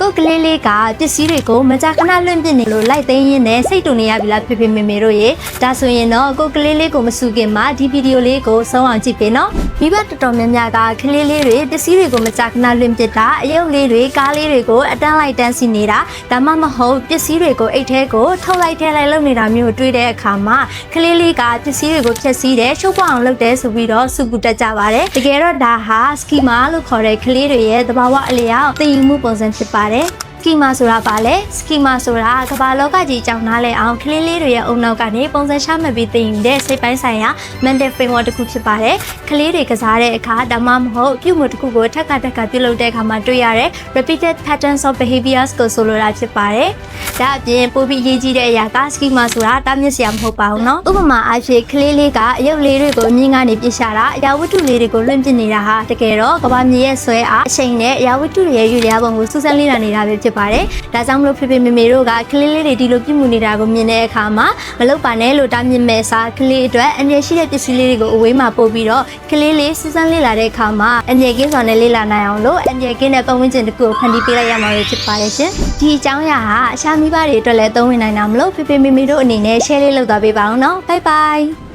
ကိုကလေးလေးကပစ္စည်းတွေကိုမကြာခဏလွင့်ပစ်နေလို့လိုက်သိမ်းရင်းနဲ့စိတ်တူနေရပြီလားဖေဖေမေမေတို့ရေဒါဆိုရင်တော့ကိုကလေးလေးကိုမစူခင်မှာဒီဗီဒီယိုလေးကိုဆုံးအောင်ကြည့်ပေးနော်မိဘတော်တော်များများကကလေးလေးတွေပစ္စည်းတွေကိုမကြာခဏလွင့်ပစ်တာအယုတ်လေးတွေကားလေးတွေကိုအတန်းလိုက်တန်းစီနေတာဒါမှမဟုတ်ပစ္စည်းတွေကိုအိတ်ထဲကိုထုတ်လိုက်ထဲလိုက်လုပ်နေတာမျိုးတွေ့တဲ့အခါမှာကလေးလေးကပစ္စည်းတွေကိုဖျက်ဆီးတယ်ရှုပ်ပွားအောင်လုပ်တယ်ဆိုပြီးတော့စုကူတက်ကြပါတယ်တကယ်တော့ဒါဟာစကီမာလို့ခေါ်တဲ့ကလေးတွေရဲ့သဘာဝအလျောက်သိယူမှုပုံစံဖြစ်ပါတယ်စကီမာဆိုတာပါလေစကီမာဆိုတာကမ္ဘာလောကကြီးကြောင်းနားလဲအောင်ကလေးလေးတွေရဲ့အုံနောက်ကနေပုံစံရှာမှတ်ပြီးသိယူတဲ့စိတ်ပိုင်းဆိုင်ရာ mental framework တစ်ခုဖြစ်ပါတယ်ကလေးတွေကစားတဲ့အခါဒါမှမဟုတ်ပြုမှုတစ်ခုကိုထပ်ခါပြုလုပ်တဲ့အခါမှာတွေ့ရတဲ့ repeated patterns of behaviors ကိုဆိုလိုတာဖြစ်ပါတယ်ဒါအပြင်ပိုပြီးရေးကြည့်တဲ့အရာကစကီမာဆိုတာတားမြစ်စရာမဟုတ်ပါဘူးเนาะဥပမာအားဖြင့်ကလေးလေးကအယုတ်လေးတွေကိုအမြင့်ကနေပြစ်ရှာတာအရာဝတ္ထုလေးတွေကိုလွှင့်ပစ်နေတာဟာတကယ်တော့ကမ္ဘာမြေရဲ့ဆွဲအားအချိန်နဲ့အရာဝတ္ထုတွေရဲ့ယူရပုံကိုစူးစမ်းလေ့လာနေတာပဲဖြစ်ပါတယ်ဒါကြောင့်မလို့ဖေဖေမေမေတို့ကကလေးလေးတွေဒီလိုပြစ်မှုနေတာကိုမြင်တဲ့အခါမှာမလုပ်ပါနဲ့လို့တားမြစ်မဲ့စားကလေးအတွက်အန္တရာယ်ရှိတဲ့ပစ္စည်းလေးတွေကိုအဝေးမှာပို့ပြီးတော့ကလေးလေးစူးစမ်းလေ့လာတဲ့အခါမှာအန္တရာယ်ကင်းစွာနဲ့လေ့လာနိုင်အောင်လို့အန္တရာယ်ကင်းတဲ့ပတ်ဝန်းကျင်တစ်ခုကိုဖန်တီးပေးလိုက်ရမှာဖြစ်ပါတယ်ရှင်ဒီအကြောင်းအရာဟာအရှာမိဘတွေအတွက်လည်းသုံးဝင်နိုင်တာမလို့ဖေဖေမေမေတို့အနေနဲ့ share လေးလုပ်သွားပေးပါအောင်နော် bye bye